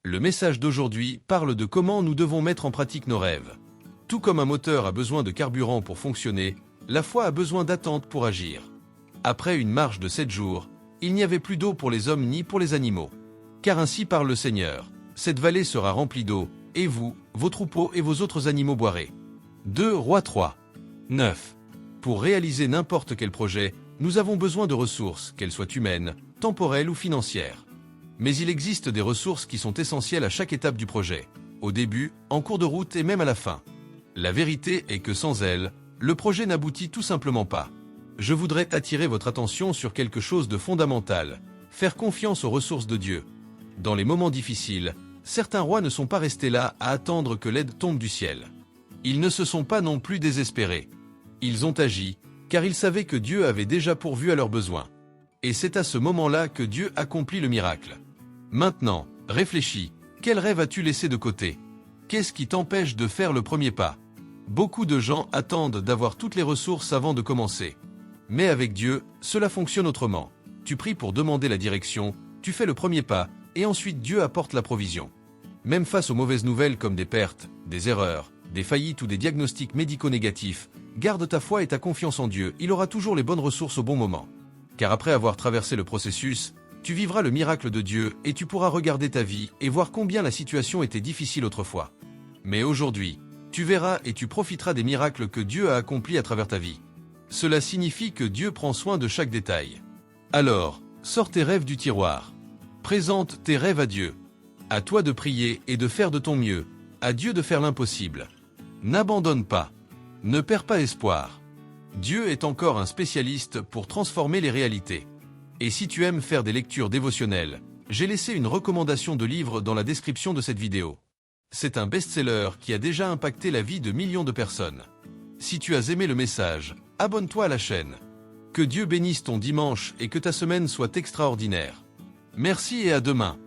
Le message d'aujourd'hui parle de comment nous devons mettre en pratique nos rêves. Tout comme un moteur a besoin de carburant pour fonctionner, la foi a besoin d'attente pour agir. Après une marche de 7 jours, il n'y avait plus d'eau pour les hommes ni pour les animaux. Car ainsi parle le Seigneur, cette vallée sera remplie d'eau, et vous, vos troupeaux et vos autres animaux boirez. 2 Rois 3, 9. Pour réaliser n'importe quel projet, nous avons besoin de ressources, qu'elles soient humaines, temporelles ou financières. Mais il existe des ressources qui sont essentielles à chaque étape du projet, au début, en cours de route et même à la fin. La vérité est que sans elles, le projet n'aboutit tout simplement pas. Je voudrais attirer votre attention sur quelque chose de fondamental, faire confiance aux ressources de Dieu. Dans les moments difficiles, certains rois ne sont pas restés là à attendre que l'aide tombe du ciel. Ils ne se sont pas non plus désespérés. Ils ont agi, car ils savaient que Dieu avait déjà pourvu à leurs besoins. Et c'est à ce moment-là que Dieu accomplit le miracle. Maintenant, réfléchis, quel rêve as-tu laissé de côté? Qu'est-ce qui t'empêche de faire le premier pas? Beaucoup de gens attendent d'avoir toutes les ressources avant de commencer. Mais avec Dieu, cela fonctionne autrement. Tu pries pour demander la direction, tu fais le premier pas, et ensuite Dieu apporte la provision. Même face aux mauvaises nouvelles comme des pertes, des erreurs, des faillites ou des diagnostics médicaux négatifs, garde ta foi et ta confiance en Dieu, il aura toujours les bonnes ressources au bon moment. Car après avoir traversé le processus, tu vivras le miracle de Dieu et tu pourras regarder ta vie et voir combien la situation était difficile autrefois. Mais aujourd'hui, tu verras et tu profiteras des miracles que Dieu a accomplis à travers ta vie. Cela signifie que Dieu prend soin de chaque détail. Alors, sors tes rêves du tiroir. Présente tes rêves à Dieu. À toi de prier et de faire de ton mieux. À Dieu de faire l'impossible. N'abandonne pas. Ne perds pas espoir. Dieu est encore un spécialiste pour transformer les réalités. Et si tu aimes faire des lectures dévotionnelles, j'ai laissé une recommandation de livre dans la description de cette vidéo. C'est un best-seller qui a déjà impacté la vie de millions de personnes. Si tu as aimé le message, abonne-toi à la chaîne. Que Dieu bénisse ton dimanche et que ta semaine soit extraordinaire. Merci et à demain.